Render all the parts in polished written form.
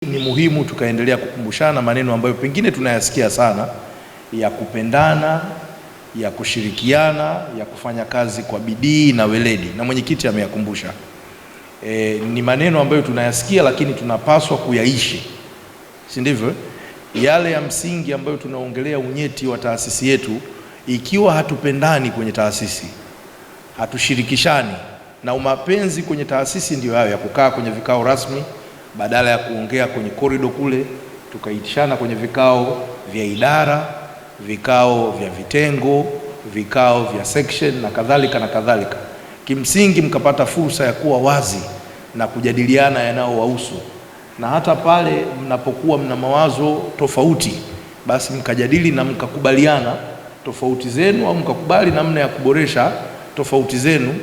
Ni muhimu tukaendelea kukumbushana maneno ambayo pengine tunayasikia sana ya kupendana, ya kushirikiana, ya kufanya kazi kwa bidii na weledi, na mwenyekiti ameyakumbusha. Ni maneno ambayo tunayasikia lakini tunapaswa kuyaishi, si ndivyo? Yale ya msingi ambayo tunaongelea unyeti wa taasisi yetu, ikiwa hatupendani kwenye taasisi, hatushirikishani, na umapenzi kwenye taasisi ndio hayo ya kukaa kwenye vikao rasmi badala ya kuongea kwenye korido kule, tukaitishana kwenye vikao vya idara, vikao vya vitengo, vikao vya section na kadhalika na kadhalika. Kimsingi mkapata fursa ya kuwa wazi na kujadiliana yanayowahusu, na hata pale mnapokuwa mna mawazo tofauti, basi mkajadili na mkakubaliana tofauti zenu, au mkakubali namna ya kuboresha tofauti zenu.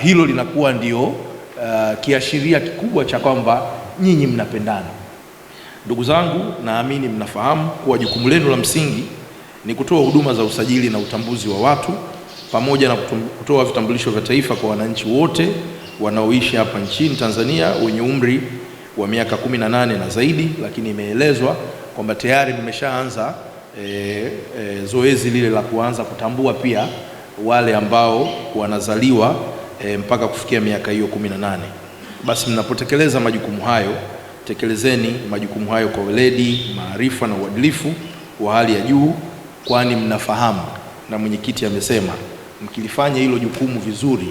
Hilo linakuwa ndio kiashiria kikubwa cha kwamba nyinyi mnapendana. Ndugu zangu, naamini mnafahamu kuwa jukumu lenu la msingi ni kutoa huduma za usajili na utambuzi wa watu pamoja na kutoa vitambulisho vya taifa kwa wananchi wote wanaoishi hapa nchini Tanzania wenye umri wa miaka 18 na zaidi, lakini imeelezwa kwamba tayari mmeshaanza zoezi lile la kuanza kutambua pia wale ambao wanazaliwa mpaka kufikia miaka hiyo 18. Basi mnapotekeleza majukumu hayo, tekelezeni majukumu hayo kwa weledi, maarifa na uadilifu wa hali ya juu, kwani mnafahamu na mwenyekiti amesema mkilifanya hilo jukumu vizuri,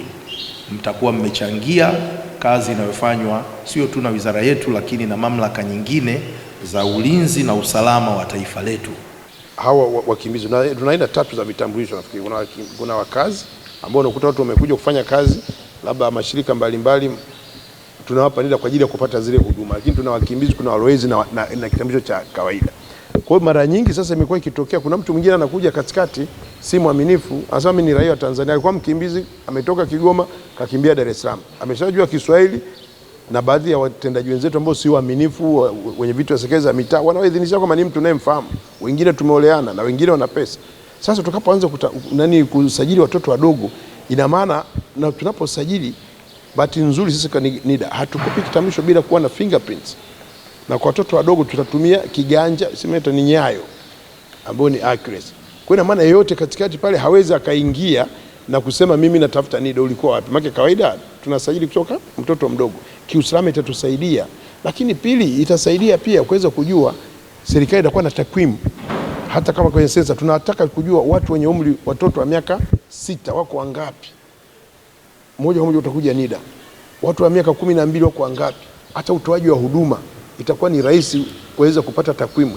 mtakuwa mmechangia kazi inayofanywa sio tu na wizara yetu, lakini na mamlaka nyingine za ulinzi na usalama wa taifa letu. Hawa wakimbizi tuna aina tatu za vitambulisho. Nafikiri kuna wakazi ambao unakuta watu wamekuja kufanya kazi labda mashirika mbalimbali, tunawapa NIDA kwa ajili ya kupata zile huduma, lakini tuna wakimbizi, kuna walowezi na kitambulisho cha kawaida. Kwa hiyo mara nyingi sasa imekuwa ikitokea kuna mtu mwingine anakuja katikati, si mwaminifu, anasema mimi ni raia wa Tanzania, alikuwa mkimbizi, ametoka Kigoma kakimbia Dar es Salaam, ameshajua Kiswahili, na baadhi ya watendaji wenzetu ambao si waaminifu, wenye vitu vya serikali za mitaa, wanaoidhinisha kama ni mtu unayemfahamu, wengine tumeoleana na wengine wana pesa. Sasa tukapoanza kusajili watoto wadogo, ina maana na tunaposajili, bahati nzuri sisi kwa NIDA hatukopi kitambulisho bila kuwa na fingerprints, na kwa watoto wadogo tutatumia kiganja, simeta ni nyayo ambao ni accuracy. Kwa ina maana yeyote katikati pale hawezi akaingia na kusema mimi natafuta NIDA ulikuwa wapi. Maana kawaida tunasajili kutoka mtoto mdogo. Kiusalama itatusaidia, lakini pili itasaidia pia kuweza kujua, serikali itakuwa na takwimu. Hata kama kwenye sensa tunataka kujua watu wenye umri, watoto wa miaka 6 wako wangapi, moja kwa moja utakuja NIDA. Watu wa miaka 12 wako wangapi. Hata utoaji wa huduma itakuwa ni rahisi kuweza kupata takwimu.